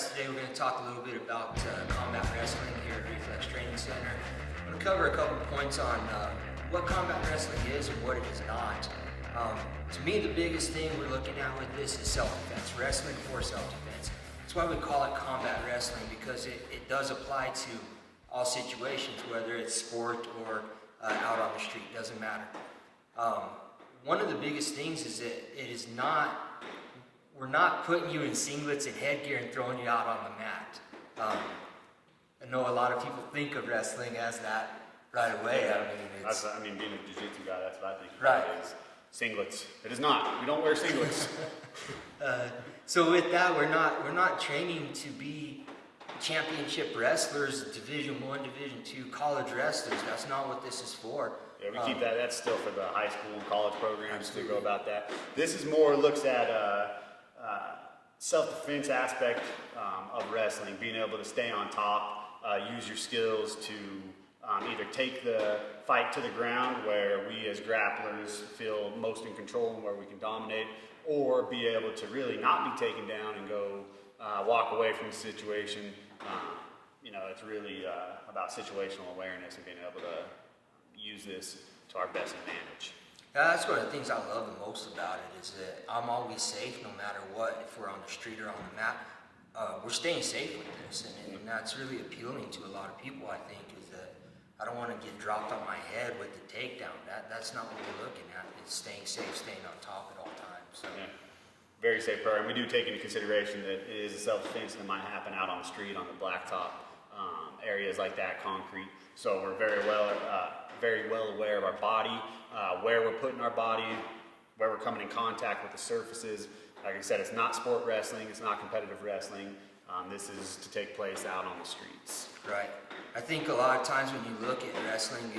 guys, today we're going to talk a little bit about combat wrestling here at RFLX Training Center. I'm going to cover a couple points on what combat wrestling is and what it is not. To me, the biggest thing we're looking at with this is self-defense, wrestling for self-defense. That's why we call it combat wrestling, because it does apply to all situations, whether it's sport or out on the street, doesn't matter. One of the biggest things is that we're not putting you in singlets and headgear and throwing you out on the mat. I know a lot of people think of wrestling as that right away. I mean, being a jiu-jitsu guy, that's what I think. Right. Is singlets. It is not. We don't wear singlets. So with that, we're not training to be championship wrestlers, Division I, Division II, college wrestlers. That's not what this is for. Yeah, we keep that. That's still for the high school and college programs to go about that. This is more looks at self-defense aspect of wrestling, being able to stay on top, use your skills to either take the fight to the ground where we as grapplers feel most in control and where we can dominate, or be able to really not be taken down and go walk away from the situation. It's really about situational awareness and being able to use this to our best advantage. Yeah, that's one of the things I love the most about it, is that I'm always safe no matter what. If we're on the street or on the mat, we're staying safe with this, and that's really appealing to a lot of people, I think, is that I don't want to get dropped on my head with the takedown. That's not what we're looking at. It's staying safe, staying on top at all times. So. Yeah. Very safe program. We do take into consideration that it is a self-defense that might happen out on the street, on the blacktop, areas like that, concrete. So we're very well aware of our body, where we're putting our body, where we're coming in contact with the surfaces. Like I said, it's not sport wrestling, it's not competitive wrestling. This is to take place out on the streets. Right. I think a lot of times when you look at wrestling,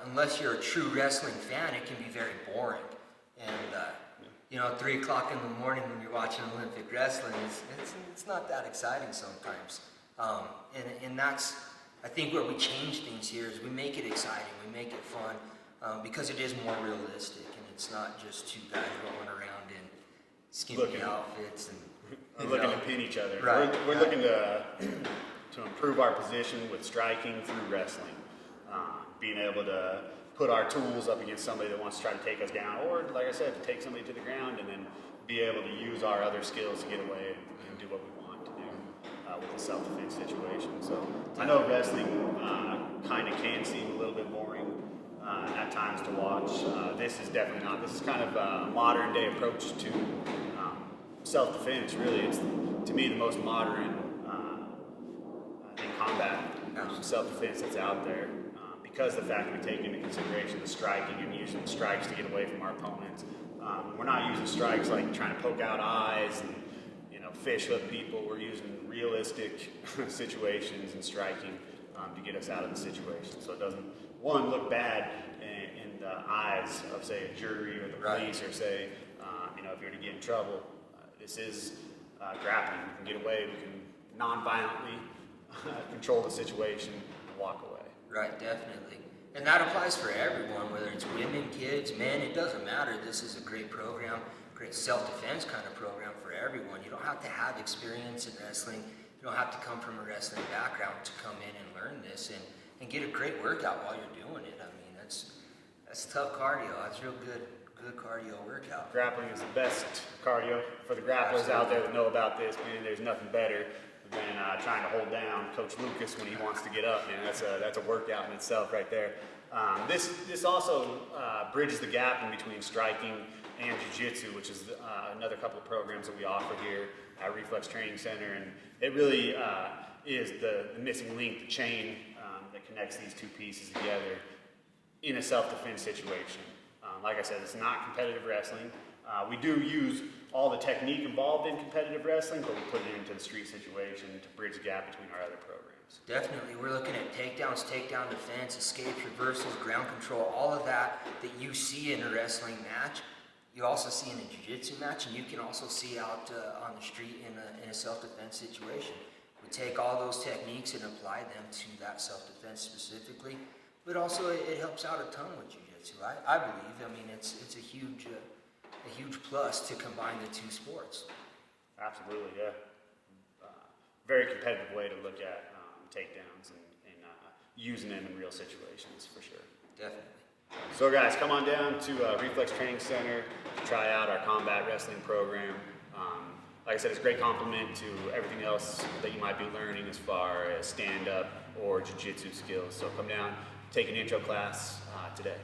unless you're a true wrestling fan, it can be very boring. And 3 o'clock in the morning when you're watching Olympic wrestling, it's not that exciting sometimes. And that's, I think, where we change things here is we make it exciting, we make it fun, because it is more realistic, and it's not just two guys rolling around in skimpy outfits and looking to pin each other. Right. We're looking to improve our position with striking through wrestling, being able to put our tools up against somebody that wants to try to take us down, or, like I said, to take somebody to the ground and then be able to use our other skills to get away and do what we want to do with the self-defense situation. So I know wrestling kind of can seem a little bit boring at times to watch. This is definitely not. This is kind of a modern day approach to self-defense. Really, it's, to me, the most modern combat self-defense that's out there. Because of the fact that we take into consideration the striking and using strikes to get away from our opponents. We're not using strikes like trying to poke out eyes and fish hook people. We're using realistic situations and striking to get us out of the situation. So it doesn't, one, look bad in the eyes of, say, a jury or the police, or say, if you're to get in trouble. This is grappling. We can get away. We can non-violently control the situation and walk away. Right, definitely. And that applies for everyone, whether it's women, kids, men, it doesn't matter. This is a great program, great self-defense kind of program for everyone. You don't have to have experience in wrestling. You don't have to come from a wrestling background to come in and learn this and get a great workout while you're doing it. I mean, that's tough cardio. That's real good cardio workout. Grappling is the best cardio. For the grapplers out there that know about this, man, there's nothing better than trying to hold down Coach Lucas when he wants to get up. Man, that's a workout in itself right there. This also bridges the gap in between striking and jiu-jitsu, which is another couple of programs that we offer here at RFLX Training Center, and it really is the missing link, the chain that connects these two pieces together in a self-defense situation. Like I said, it's not competitive wrestling. We do use all the technique involved in competitive wrestling, but we put it into the street situation to bridge the gap between our other programs. Definitely. We're looking at takedowns, takedown defense, escapes, reversals, ground control, all of that you see in a wrestling match. You also see in a jiu-jitsu match, and you can also see out on the street in a self-defense situation. We take all those techniques and apply them to that self-defense specifically, but also it helps out a ton with jiu-jitsu. I believe. I mean, it's a huge plus to combine the two sports. Absolutely, yeah. very competitive way to look at takedowns and using them in real situations for sure. Definitely. So guys, come on down to RFLX Training Center to try out our combat wrestling program. Like I said, it's a great complement to everything else that you might be learning as far as stand-up or jiu-jitsu skills. So come down, take an intro class today.